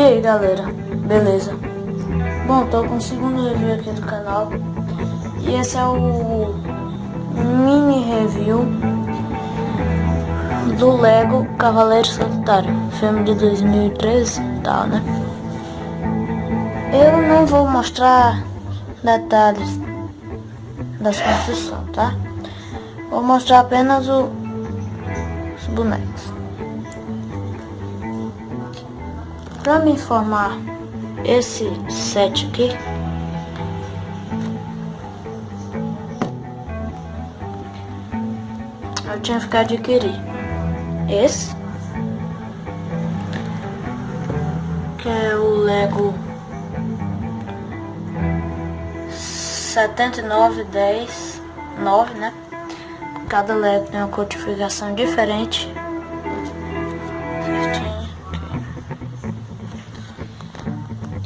E aí galera, beleza? Bom, tô com o segundo review aqui do canal. E esse é o mini review do Lego Cavaleiro Solitário, filme de 2013 e tal, né? Eu não vou mostrar detalhes das construções, tá? Vou mostrar apenas os bonecos. Para me informar, esse set aqui eu tinha que adquirir esse, que é o Lego 7910-9, né? Cada Lego tem uma codificação diferente.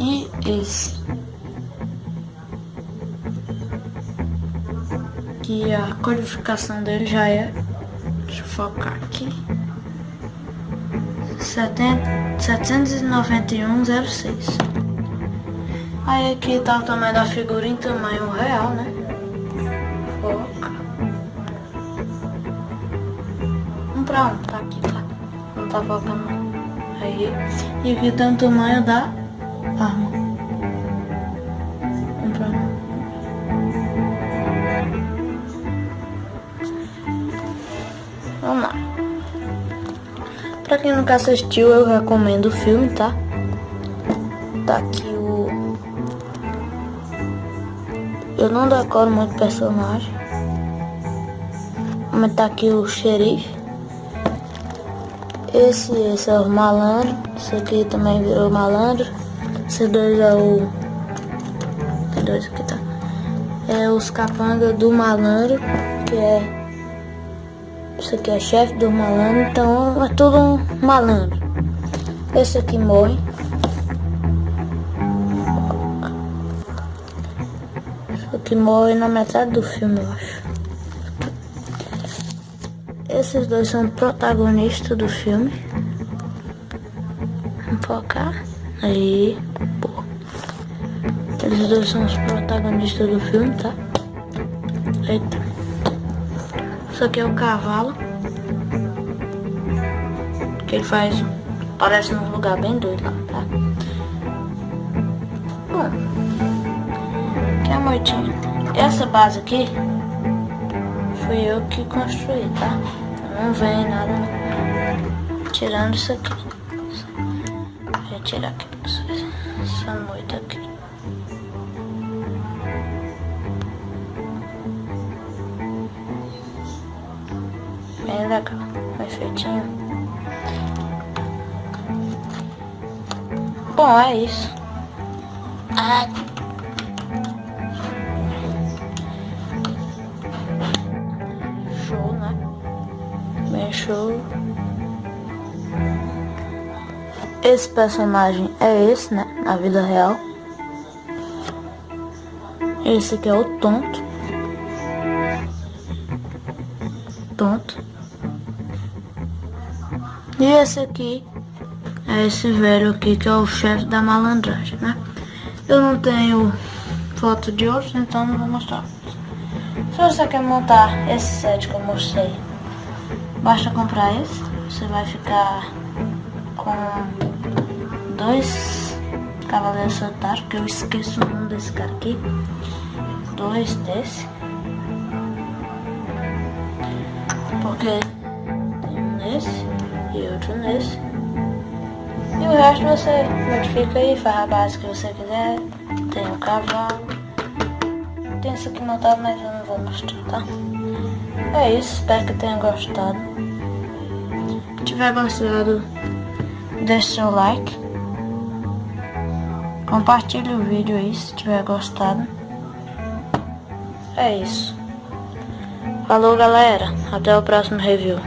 E esse, que a codificação dele já é, deixa eu focar aqui, 79106. Aí aqui tá o tamanho da figura em tamanho real, né? Foca. 1 para 1, tá aqui, tá? Não tá focando. Aí, e aqui tem o tamanho da arma. 1 para 1. Vamos lá. Pra quem nunca assistiu, eu recomendo o filme, tá? Tá aqui o... Eu não decoro muito personagem. Mas tá aqui o xerife. Esse é o malandro. Esse aqui também virou malandro. Esse dois é o... Tem dois aqui, tá? É os capanga do malandro. Que é... Esse aqui é chefe do malandro. Então é tudo um malandro. Esse aqui morre. Esse aqui morre na metade do filme, eu acho. Esses dois são protagonistas do filme. Vamos focar. Aí, pô. Eles dois são os protagonistas do filme, tá? Eita. Isso aqui é o cavalo. Que ele faz... Parece num lugar bem doido lá, tá? Bom. Aqui é a moitinha. Essa base aqui fui eu que construí, tá? Não vem nada, né? Tirando isso aqui. Vou tirar aqui pra vocês. Essa moita aqui. Bem legal, bem feitinho. Bom, é isso. Ai. Show, né? Bem show. Esse personagem é esse, né? Na vida real. Esse aqui é o tonto. E esse aqui é esse velho aqui que é o chefe da malandragem, né? Eu não tenho foto de outros, então não vou mostrar. Se você quer montar esse set que eu mostrei, basta comprar esse. Você vai ficar com 2 Cavaleiros Solitários, que eu esqueço o nome desse cara aqui. 2 desse. Porque tem um nesse e outro nesse. E o resto você modifica e faz a base que você quiser. Tem o cavalo. Tem isso aqui montado, mas eu não vou mostrar, tá? É isso, espero que tenha gostado. Se tiver gostado, deixe seu like. Compartilhe o vídeo aí se tiver gostado. É isso. Falou galera, até o próximo review.